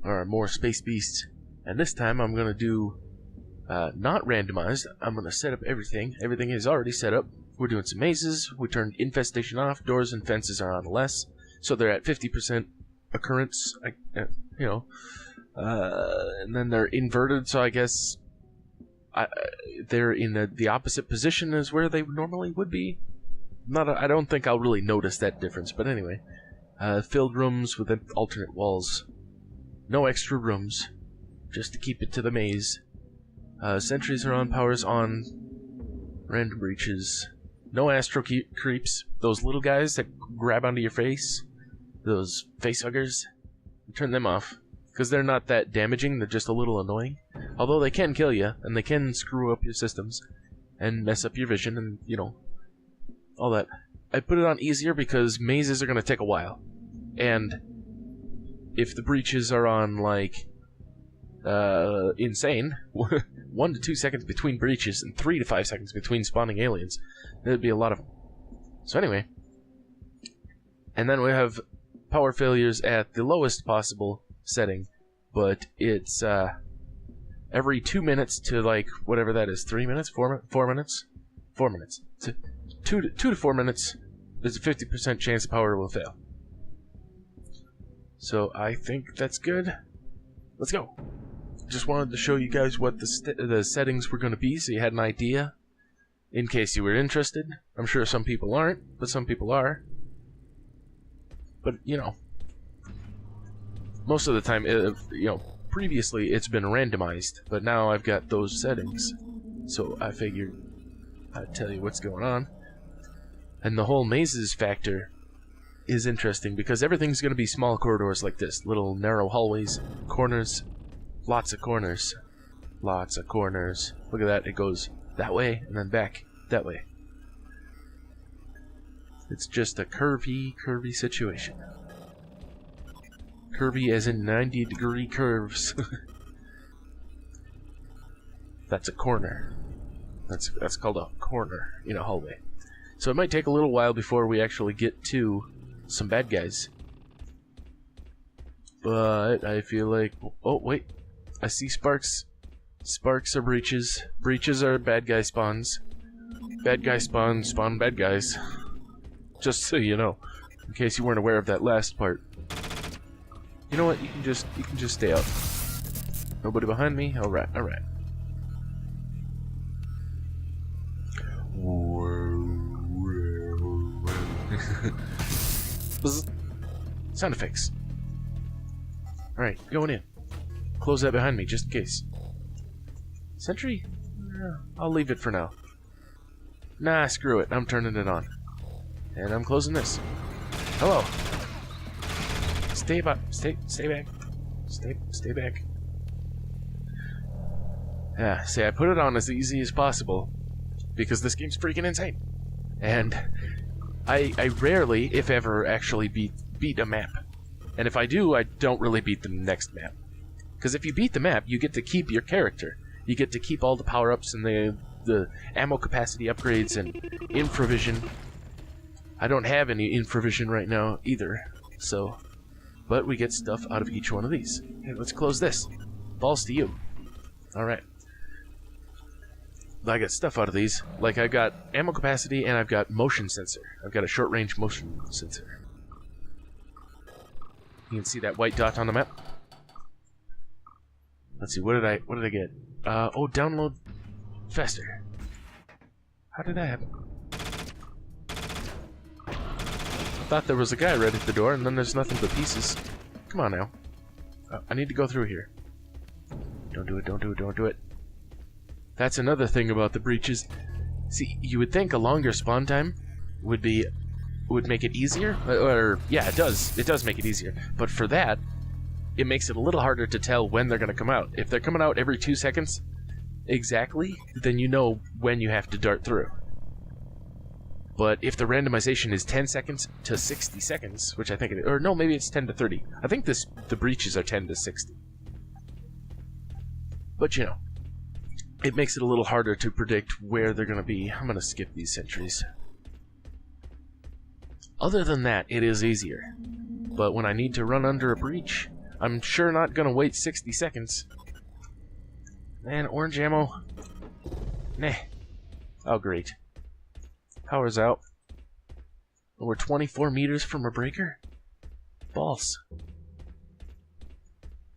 or more space beasts. And this time I'm going to do not randomized. I'm going to set up everything. Everything is already set up. We're doing some mazes. We turned infestation off. Doors and fences are on less. So they're at 50% occurrence, and then they're inverted, so I guess they're in the opposite position as where they normally would be. I don't think I'll really notice that difference, but anyway. Filled rooms with alternate walls. No extra rooms, just to keep it to the maze. Sentries are on, powers on. Random breaches. No astro creeps. Those little guys that grab onto your face. Those face huggers. Turn them off. Because they're not that damaging, they're just a little annoying. Although they can kill you, and they can screw up your systems. And mess up your vision, and, all that. I put it on easier because mazes are going to take a while. And if the breaches are on, like, insane, 1 to 2 seconds between breaches and 3 to 5 seconds between spawning aliens, there'd be a lot of them. So anyway, and then we have power failures at the lowest possible setting, but it's every 2 minutes to, like, whatever that is, 3 minutes, 4 minutes, 4 minutes, 2 to 4 minutes. There's a 50% chance the power will fail. So I think that's good. Let's go. Just wanted to show you guys what the settings were going to be, so you had an idea, in case you were interested. I'm sure some people aren't, but some people are. But, most of the time, previously it's been randomized, but now I've got those settings. So I figured I'd tell you what's going on. And the whole mazes factor is interesting, because everything's going to be small corridors like this. Little narrow hallways, corners, lots of corners. Lots of corners. Look at that, it goes that way, and then back that way. It's just a curvy situation. Curvy as in 90-degree curves. That's a corner. That's called a corner in a hallway. So it might take a little while before we actually get to some bad guys. But I feel like... Oh, wait. I see sparks. Sparks are breaches. Breaches are bad guy spawns. Bad guy spawn bad guys. Just so you know. In case you weren't aware of that last part. You know what? You can just stay out. Nobody behind me? Alright. Sound effects. Alright, going in. Close that behind me, just in case. Sentry? I'll leave it for now. Nah, screw it. I'm turning it on. And I'm closing this. Hello. Stay back. Stay back. Stay back. Yeah, see, I put it on as easy as possible because this game's freaking insane. And I rarely, if ever, actually beat a map. And if I do, I don't really beat the next map. Because if you beat the map, you get to keep your character. You get to keep all the power-ups and the ammo capacity upgrades and infravision. I don't have any infravision right now either, so... But we get stuff out of each one of these. Okay, let's close this. Balls to you. Alright. I got stuff out of these. Like, I've got ammo capacity and I've got motion sensor. I've got a short-range motion sensor. You can see that white dot on the map. Let's see, what did I get? Oh, download faster. How did that happen? I thought there was a guy right at the door, and then there's nothing but pieces. Come on now. I need to go through here. Don't do it. That's another thing about the breaches. See, you would think a longer spawn time would make it easier, or yeah, it does make it easier. But for that, it makes it a little harder to tell when they're going to come out. If they're coming out every 2 seconds exactly, then you know when you have to dart through. But if the randomization is 10 seconds to 60 seconds, which I think it is, or no, maybe it's 10 to 30. I think the breaches are 10 to 60. But you know, it makes it a little harder to predict where they're going to be. I'm going to skip these sentries. Other than that, it is easier. But when I need to run under a breach, I'm sure not gonna wait 60 seconds. Man, orange ammo. Nah. Oh, great. Power's out. We're 24 meters from a breaker? Balls.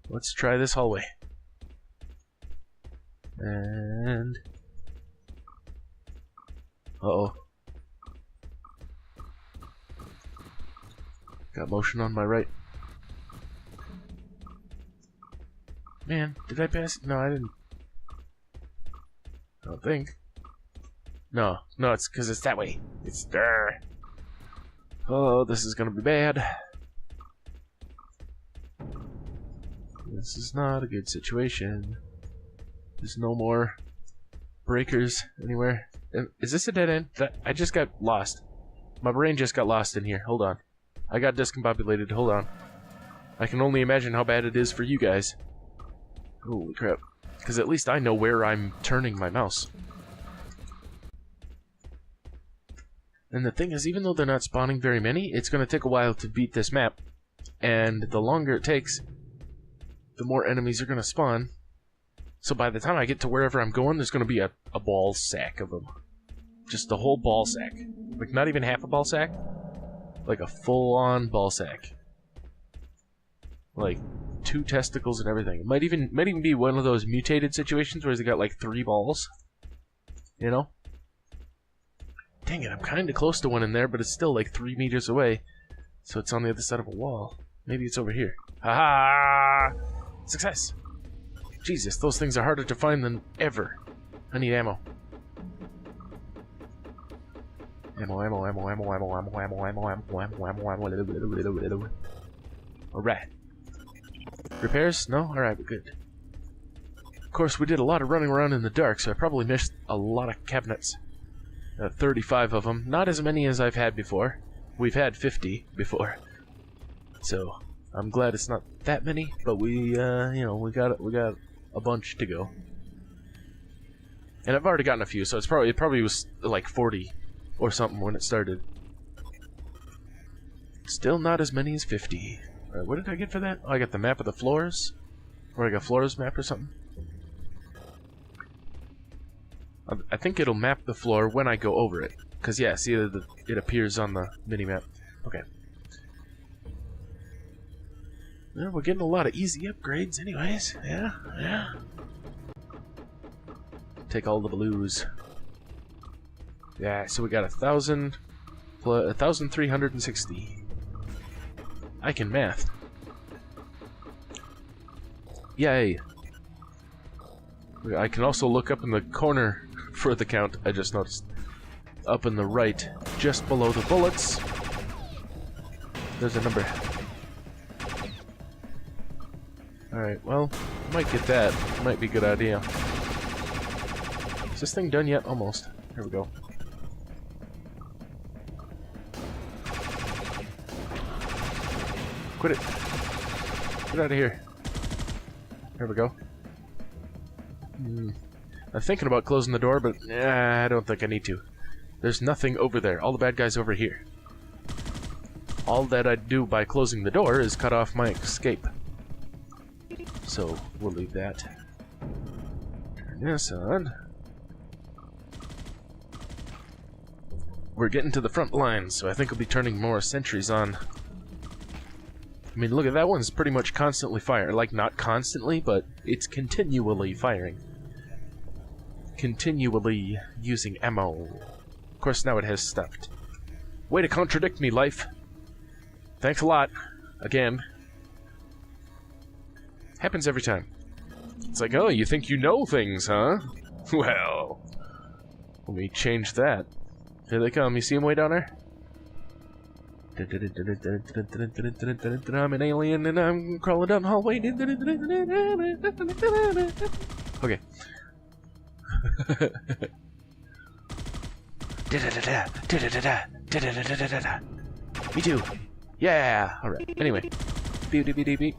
Let's try this hallway. And... uh-oh. Got motion on my right. Man, did I pass? No, I didn't. I don't think. No, it's because it's that way. It's there. Oh, this is gonna be bad. This is not a good situation. There's no more breakers anywhere. Is this a dead end? I just got lost. My brain just got lost in here. Hold on. I got discombobulated. Hold on. I can only imagine how bad it is for you guys. Holy crap. Because at least I know where I'm turning my mouse. And the thing is, even though they're not spawning very many, it's going to take a while to beat this map. And the longer it takes, the more enemies are going to spawn. So by the time I get to wherever I'm going, there's going to be a ball sack of them. Just the whole ball sack. Like, not even half a ball sack. Like a full-on ball sack. Like, 2 testicles and everything. It might even be one of those mutated situations where they got like 3 balls. You know? Dang it, I'm kind of close to one in there, but it's still like 3 meters away. So it's on the other side of a wall. Maybe it's over here. Ha-ha! Success! Jesus, those things are harder to find than ever. I need ammo. Ammo. Alright. Repairs? No? Alright, we're good. Of course, we did a lot of running around in the dark, so I probably missed a lot of cabinets. 35 of them. Not as many as I've had before. We've had 50 before. So, I'm glad it's not that many, but we got a bunch to go. And I've already gotten a few, so it probably was like 40 or something when it started. Still not as many as 50. Alright, what did I get for that? Oh, I got the map of the floors. Or I got floors map or something. I think it'll map the floor when I go over it. Because, yeah, see, it appears on the mini-map. Okay. Well, we're getting a lot of easy upgrades anyways. Yeah. Take all the blues. Yeah, so we got 1,000 plus 1,360. I can math. Yay. I can also look up in the corner for the count, I just noticed. Up in the right, just below the bullets. There's a number. Alright, well, might get that. Might be a good idea. Is this thing done yet? Almost. Here we go. Quit it. Get out of here. There we go. I'm thinking about closing the door, but I don't think I need to. There's nothing over there. All the bad guys over here. All that I'd do by closing the door is cut off my escape. So, we'll leave that. Turn this on. We're getting to the front lines, so I think we'll be turning more sentries on. I mean, look at that one's pretty much constantly firing. Like, not constantly, but it's continually firing. Continually using ammo. Of course, now it has stopped. Way to contradict me, life. Thanks a lot. Again. Happens every time. It's like, oh, you think you know things, huh? Well, let me change that. Here they come. You see them way down there? I'm an alien and I'm crawling down the hallway. Okay. Me too. Yeah. All right. Anyway. Beep beep beep beep.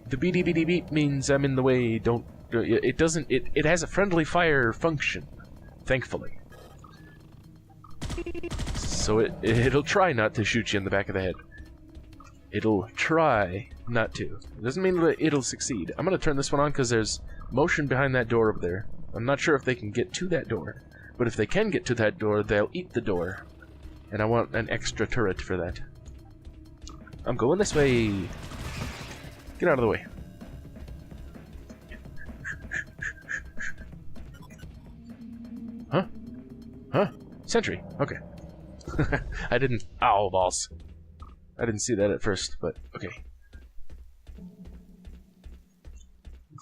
The beep beep beep beep means I'm in the way. Don't. It doesn't. It has a friendly fire function. Thankfully. So it'll try not to shoot you in the back of the head. It'll try not to. It doesn't mean that it'll succeed. I'm gonna turn this one on because there's motion behind that door over there. I'm not sure if they can get to that door, but if they can get to that door, they'll eat the door. And I want an extra turret for that. I'm going this way. Get out of the way. Huh? Huh? Sentry. Okay. I didn't... Ow, balls. I didn't see that at first, but okay.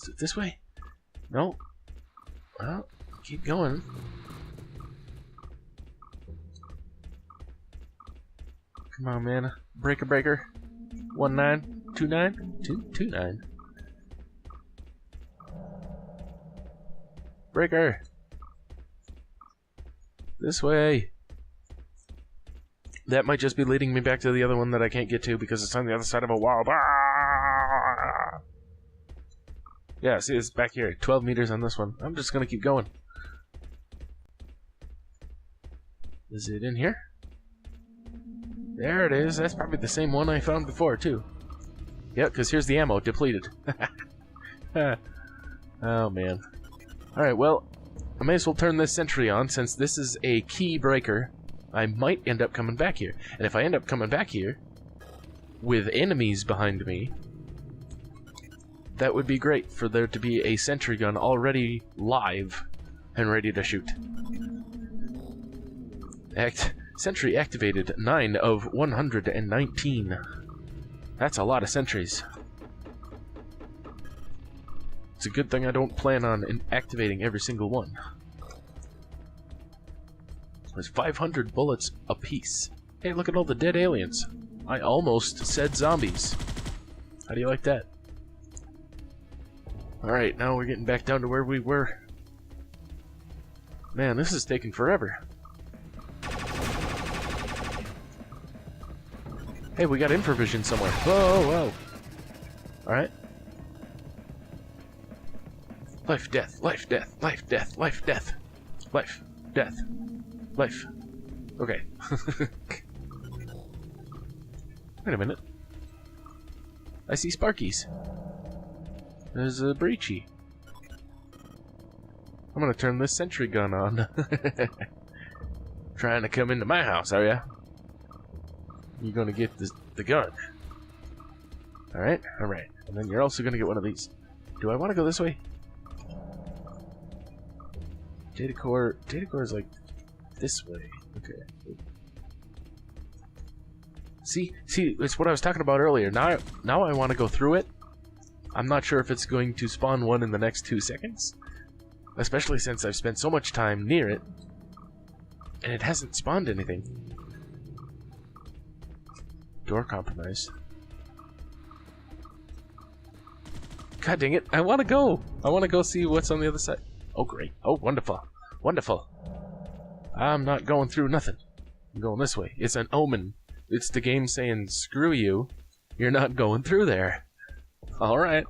Is it this way? No. Well, keep going. Come on, man. Breaker, breaker. 1929 229. Breaker. This way. That might just be leading me back to the other one that I can't get to because it's on the other side of a wall. Ah! Yeah, see, it's back here. 12 meters on this one. I'm just gonna keep going. Is it in here? There it is. That's probably the same one I found before, too. Yep, because here's the ammo. Depleted. Oh, man. Alright, well, I may as well turn this sentry on since this is a key breaker. I might end up coming back here. And if I end up coming back here with enemies behind me, that would be great for there to be a sentry gun already live and ready to shoot. Sentry activated 9 of 119. That's a lot of sentries. It's a good thing I don't plan on activating every single one. There's 500 bullets apiece. Hey, look at all the dead aliens. I almost said zombies. How do you like that? Alright, now we're getting back down to where we were. Man, this is taking forever. Hey, we got infravision somewhere. Whoa, whoa. Alright. Life, death, life, death, life, death, life, death. Life, death, life. Okay. Wait a minute. I see Sparkies. There's a breachy. I'm gonna turn this sentry gun on. Trying to come into my house, are ya? You're gonna get the gun. Alright, alright. And then you're also gonna get one of these. Do I want to go this way? Data core is like this way. Okay. See, it's what I was talking about earlier. Now I want to go through it. I'm not sure if it's going to spawn one in the next 2 seconds. Especially since I've spent so much time near it. And it hasn't spawned anything. Door compromised. God dang it, I want to go! I want to go see what's on the other side. Oh great, oh wonderful, wonderful. I'm not going through nothing. I'm going this way. It's an omen. It's the game saying, screw you, you're not going through there. Alright.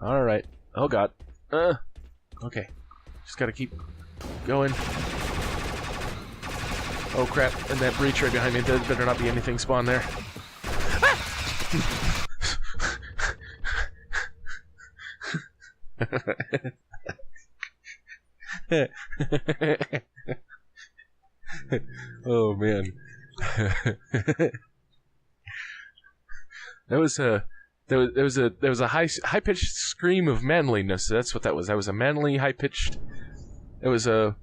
Alright. Oh god. Okay. Just gotta keep going. Oh crap, and that breach right behind me, there better not be anything spawned there. Oh man. There was a high pitched scream of manliness. That's what that was. That was a manly high pitched. It was a.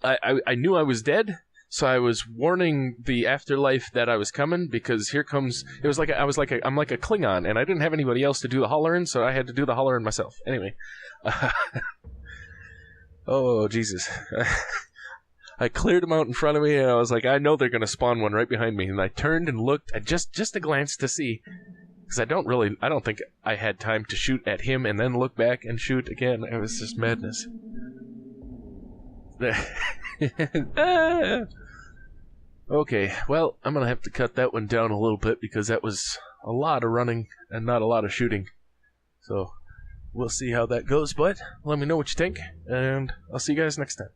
I knew I was dead, so I was warning the afterlife that I was coming because here comes. It was like I'm like a Klingon, and I didn't have anybody else to do the hollering, so I had to do the hollering myself. Anyway. Oh Jesus. I cleared them out in front of me, and I was like, I know they're gonna spawn one right behind me. And I turned and looked, just a glance to see, because I don't think I had time to shoot at him and then look back and shoot again. It was just madness. Okay, well, I'm gonna have to cut that one down a little bit because that was a lot of running and not a lot of shooting. So we'll see how that goes, but let me know what you think, and I'll see you guys next time.